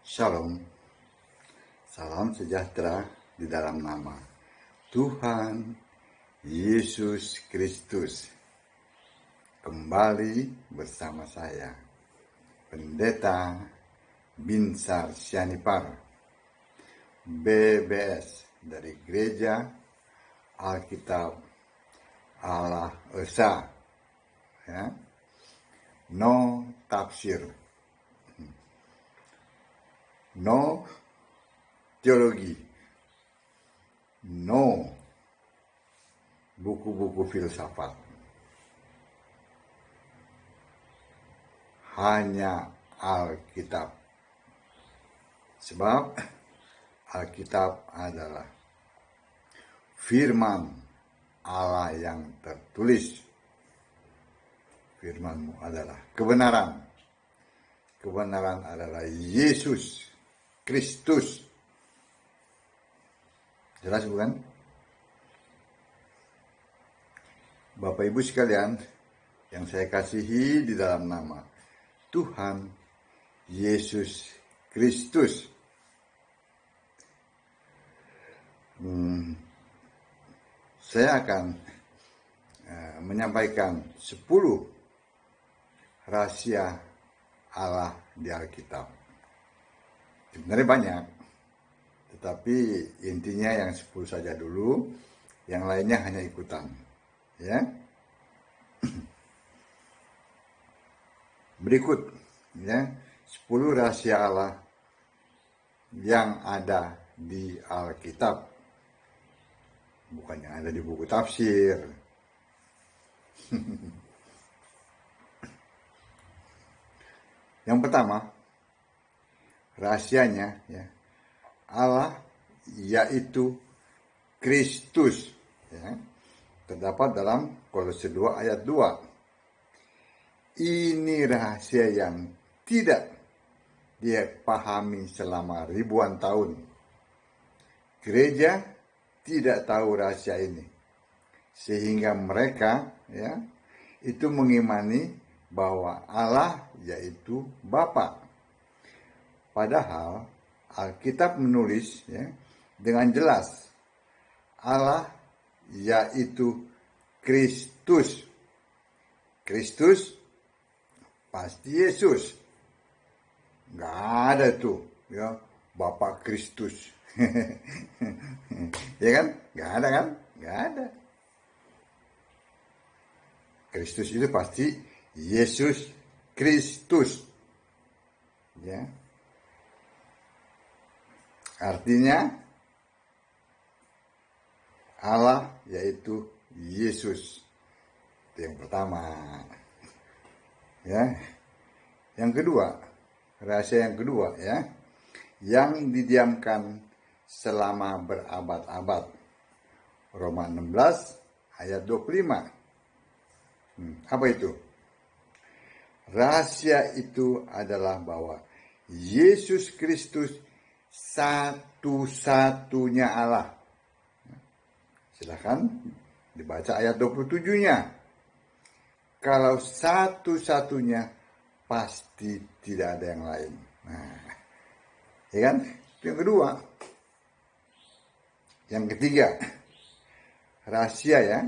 Shalom, salam sejahtera di dalam nama Tuhan Yesus Kristus. Kembali bersama saya, Pendeta Binsar Sianipar, BBS dari Gereja Alkitab Allah Esa, ya. No tafsir, no teologi, no buku-buku filsafat, hanya Alkitab. Sebab Alkitab adalah firman Allah yang tertulis. Firman-Mu adalah kebenaran. Kebenaran adalah Yesus Kristus. Jelas bukan? Bapak Ibu sekalian yang saya kasihi di dalam nama Tuhan Yesus Kristus. Saya akan menyampaikan 10 rahasia Allah di Alkitab. Sebenarnya banyak, tetapi intinya yang 10 saja dulu, yang lainnya hanya ikutan. Ya. Berikut ya, 10 rahasia Allah yang ada di Alkitab. Bukan yang ada di buku tafsir. Yang pertama, rahasianya ya, Allah yaitu Kristus, ya, terdapat dalam Kolose 2 ayat 2. Ini rahasia yang tidak dia pahami selama ribuan tahun. Gereja tidak tahu rahasia ini, sehingga mereka ya itu mengimani bahwa Allah yaitu Bapa. Padahal Alkitab menulis ya, dengan jelas Allah yaitu Kristus. Kristus pasti Yesus. Nggak ada tuh ya Bapa Kristus. Ya kan? Nggak ada kan? Nggak ada. Kristus itu pasti Yesus Kristus. Ya. Artinya Allah yaitu Yesus. Itu yang pertama. Ya. Yang kedua, rahasia yang kedua ya, yang didiamkan selama berabad-abad. Roma 16 ayat 25. Apa itu? Rahasia itu adalah bahwa Yesus Kristus satu-satunya Allah. Silakan dibaca ayat 27-nya. Kalau satu-satunya, pasti tidak ada yang lain. Nah, ya kan? Itu yang kedua. Yang ketiga, rahasia ya,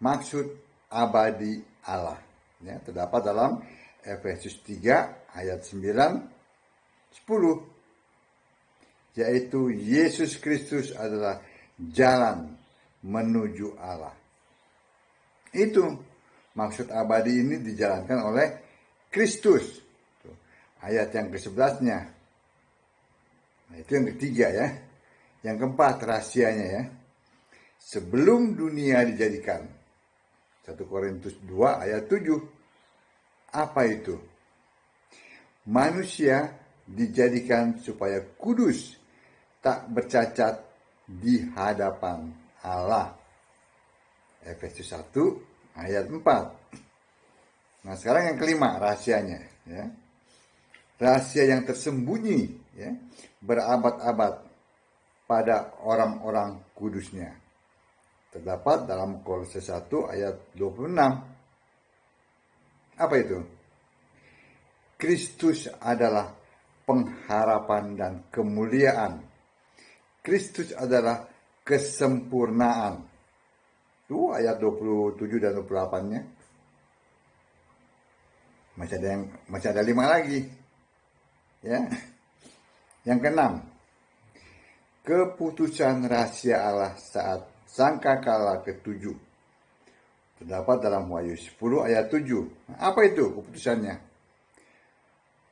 maksud abadi Allah. Ya, terdapat dalam Efesus 3 ayat 9, 10. Yaitu Yesus Kristus adalah jalan menuju Allah. Itu maksud abadi ini dijalankan oleh Kristus. Ayat yang ke-11-nya. Nah, itu yang ketiga ya. Yang keempat rahasianya ya. Sebelum dunia dijadikan. 1 Korintus 2 ayat 7. Apa itu? Manusia dijadikan supaya kudus, tak bercacat di hadapan Allah. Efesus 1 ayat 4. Nah, sekarang yang kelima rahasianya ya. Rahasia yang tersembunyi ya, berabad-abad pada orang-orang kudusnya. Terdapat dalam Kolose 1 ayat 26. Apa itu? Kristus adalah pengharapan dan kemuliaan. Kristus adalah kesempurnaan. Itu ayat 27 dan 28-nya. Masih ada 5 lagi. Ya. Yang keenam, keputusan rahasia Allah saat sangkakala ketujuh. Terdapat dalam Wahyu 10 ayat 7. Apa itu keputusannya?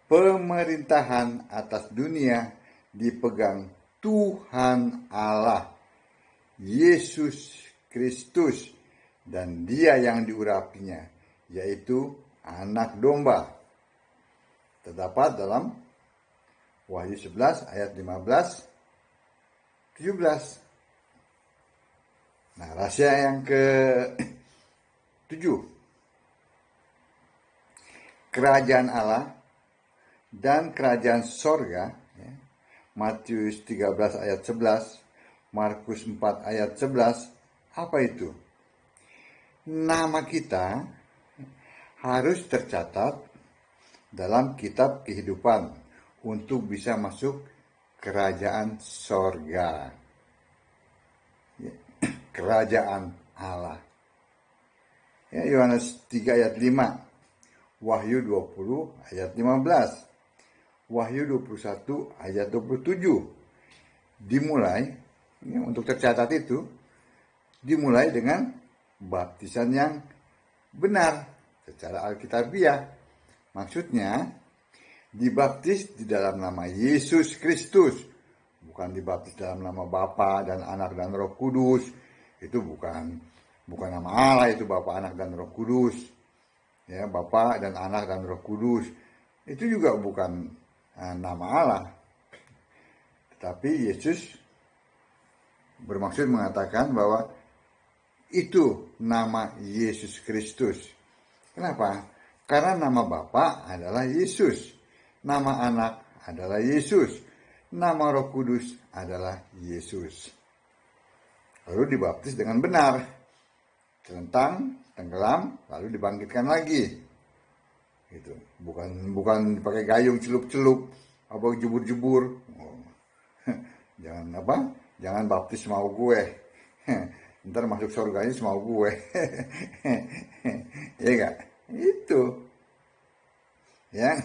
Pemerintahan atas dunia dipegang Tuhan Allah, Yesus Kristus, dan Dia yang diurapinya, yaitu Anak Domba. Terdapat dalam Wahyu 11 ayat 15, 17. Nah, rahasia yang ke-7. Kerajaan Allah dan kerajaan sorga, ya, Matius 13 ayat 11, Markus 4 ayat 11, apa itu? Nama kita harus tercatat dalam kitab kehidupan untuk bisa masuk kerajaan sorga, ya, kerajaan Allah. Ya, Yohanes 3 ayat 5, Wahyu 20 ayat 15, Wahyu 21 ayat 27. Dimulai, ya, untuk tercatat itu, dimulai dengan baptisan yang benar secara alkitabiah. Maksudnya, dibaptis di dalam nama Yesus Kristus, bukan dibaptis dalam nama Bapa dan Anak dan Roh Kudus. Itu bukan nama Allah, itu Bapa, Anak dan Roh Kudus. Ya, Bapa dan Anak dan Roh Kudus. Itu juga bukan nama Allah. Tetapi Yesus bermaksud mengatakan bahwa itu nama Yesus Kristus. Kenapa? Karena nama Bapa adalah Yesus, nama Anak adalah Yesus, nama Roh Kudus adalah Yesus. Lalu dibaptis dengan benar, celentang, tenggelam, lalu dibangkitkan lagi. Gitu. Bukan pakai gayung celup-celup, apa jebur-jebur. Oh. Jangan baptis mau gue. Ntar masuk surganya semau gue. Iya gak? Itu. Ya,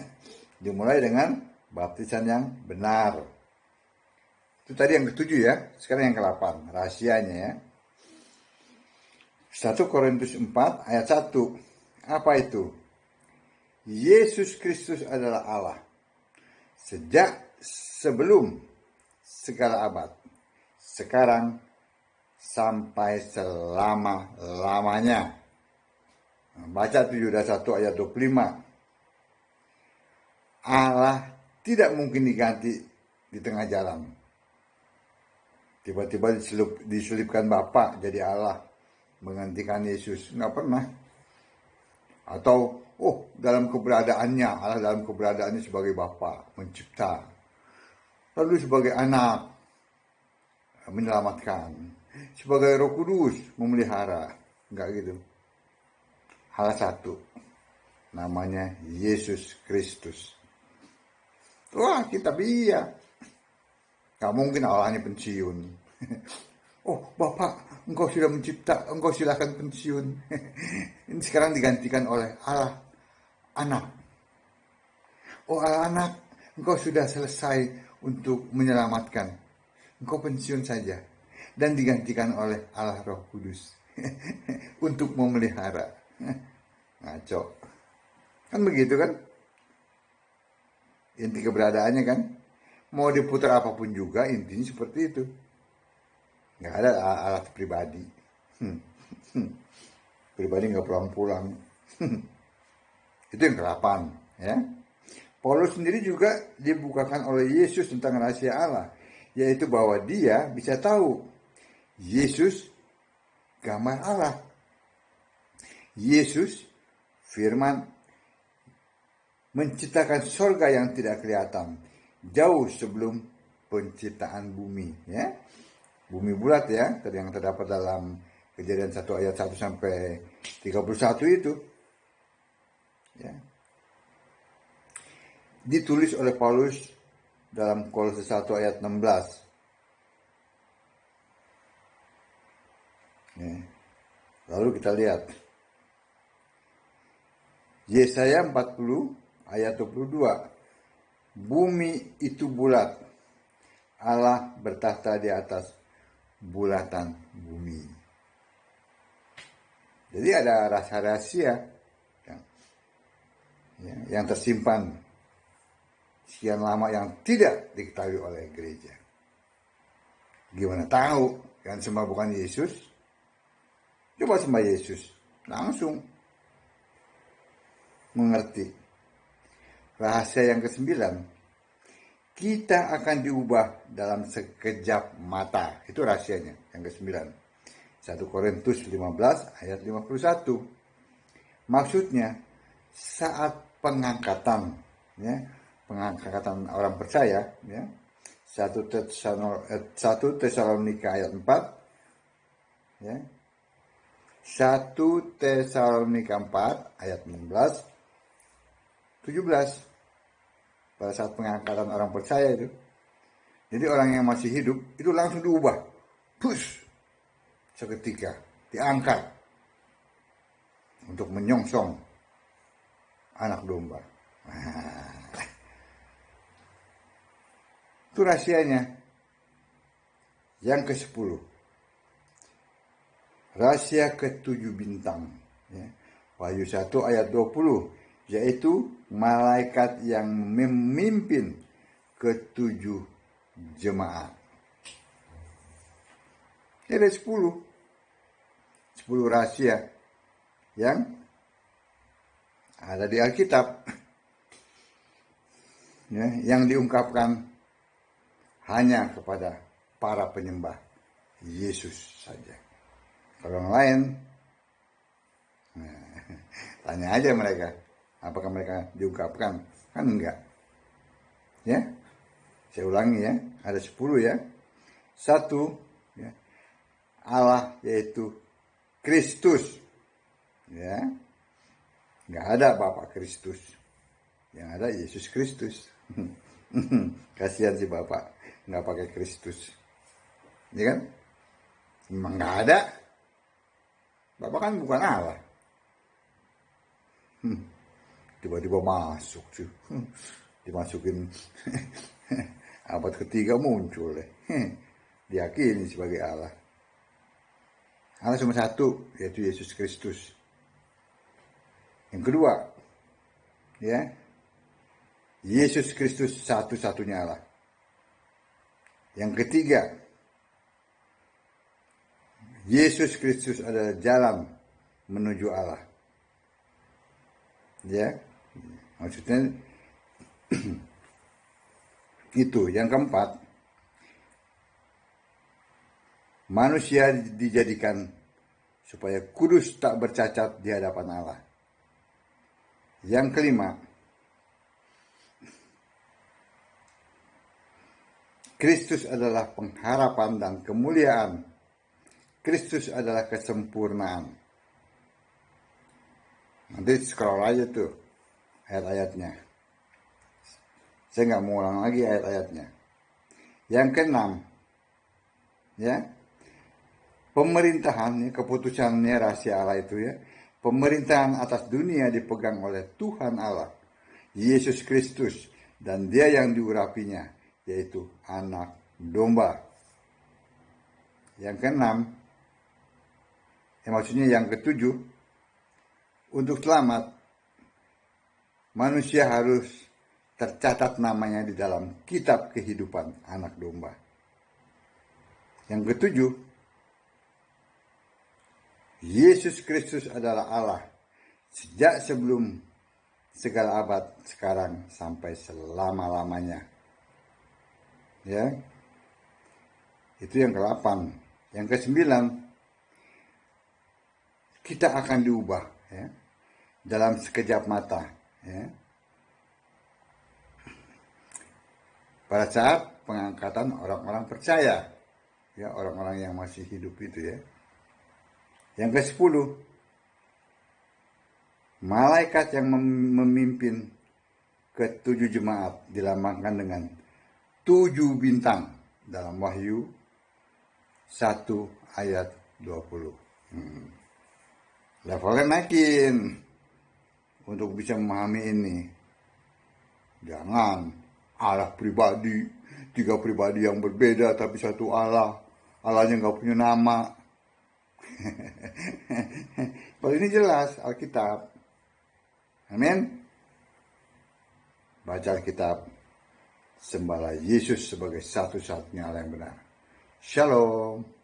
dimulai dengan baptisan yang benar. Itu tadi yang ke-7 ya. Sekarang yang ke-8, rahasianya ya. 1 Korintus 4 ayat 1. Apa itu? Yesus Kristus adalah Allah sejak sebelum segala abad, sekarang sampai selama-lamanya. Baca 7:1 ayat 25. Allah tidak mungkin diganti di tengah jalan. Tiba-tiba diselipkan Bapa jadi Allah, menggantikan Yesus. Nggak pernah. Atau, dalam keberadaannya, Allah dalam keberadaannya sebagai Bapa, mencipta. Lalu sebagai anak, menyelamatkan. Sebagai Roh Kudus, memelihara. Enggak gitu. Allah satu. Namanya Yesus Kristus. Wah, kita iya. Gak mungkin Allah ini pensiun. Bapak, engkau sudah mencipta, engkau silakan pensiun. Ini sekarang digantikan oleh Allah Anak. Allah Anak, engkau sudah selesai untuk menyelamatkan. Engkau pensiun saja. Dan digantikan oleh Allah Roh Kudus. Untuk memelihara. Ngaco. Kan begitu kan? Inti keberadaannya kan? Mau diputar apapun juga intinya seperti itu. Nggak ada alat pribadi. Pribadi nggak pulang-pulang. Itu yang ke-8 ya. Paulus sendiri juga dibukakan oleh Yesus tentang rahasia Allah, yaitu bahwa dia bisa tahu Yesus gambar Allah. Yesus firman menciptakan surga yang tidak kelihatan jauh sebelum penciptaan bumi ya. Bumi bulat ya, yang terdapat dalam Kejadian 1 ayat 1 sampai 31 itu. Ya. Ditulis oleh Paulus dalam Kolose 1 ayat 16. Lalu kita lihat Yesaya 40 ayat 22. Bumi itu bulat, Allah bertahta di atas bulatan bumi. Jadi ada rahasia yang tersimpan sekian lama yang tidak diketahui oleh gereja. Gimana tahu kan sembah bukan Yesus? Coba sembah Yesus, langsung mengerti. Rahasia yang ke-9, kita akan diubah dalam sekejap mata. Itu rahasianya yang ke-9. 1 Korintus 15 ayat 51. Maksudnya saat pengangkatan, pengangkatan orang percaya, 1 Tesalonika ayat 4, 1 Tesalonika 4 ayat 16, 17. Pada saat pengangkatan orang percaya itu, jadi orang yang masih hidup itu langsung diubah, push, seketika diangkat untuk menyongsong anak domba. Itu rahasianya. Yang ke-10, rahasia ke-7 bintang, Wahyu 1 ayat 20, yaitu malaikat yang memimpin ke-7 jemaat. Ini ada 10 rahasia yang ada di Alkitab, yang diungkapkan hanya kepada para penyembah Yesus saja. Kalau yang lain, tanya aja mereka, apakah mereka diungkapkan? Kan enggak. Saya ulangi ada 10 ya. 1, Allah yaitu Kristus. Enggak ada Bapak Kristus. Yang ada Yesus Kristus. Kasihan si Bapak, enggak pakai Kristus. Ya kan? Memang enggak ada. Bapak kan bukan Allah. Tiba-tiba masuk sih, dimasukin abad ketiga muncul diyakini sebagai Allah. Allah cuma satu, yaitu Yesus Kristus. Yang kedua, Yesus Kristus satu-satunya Allah. Yang ketiga, Yesus Kristus adalah jalan menuju Allah. Maksudnya itu. Yang keempat, manusia dijadikan supaya kudus tak bercacat di hadapan Allah. Yang kelima, Kristus adalah pengharapan dan kemuliaan. Kristus adalah kesempurnaan. Nanti scroll aja tuh ayat-ayatnya. Saya nggak mau ulang lagi ayat-ayatnya. Yang keenam, pemerintahan, keputusannya rahasia Allah itu pemerintahan atas dunia dipegang oleh Tuhan Allah, Yesus Kristus, dan Dia yang diurapinya, yaitu anak domba. Yang keenam, maksudnya yang ketujuh, untuk selamat, manusia harus tercatat namanya di dalam kitab kehidupan anak domba. Yang ketujuh, Yesus Kristus adalah Allah sejak sebelum segala abad, sekarang sampai selama-lamanya. Itu yang ke-8. Yang ke-9, kita akan diubah dalam sekejap mata. Pada saat pengangkatan orang-orang percaya, orang-orang yang masih hidup itu. Yang ke-10, malaikat yang memimpin ke-7 jemaat dilambangkan dengan 7 bintang dalam Wahyu 1 ayat 20. Levelnya naikin untuk bisa memahami ini. Jangan Allah pribadi, 3 pribadi yang berbeda tapi satu Allah. Allahnya nggak punya nama. Kalau ini jelas Alkitab. Amin. Baca Alkitab, sembahlah Yesus sebagai satu-satunya Allah yang benar. Shalom.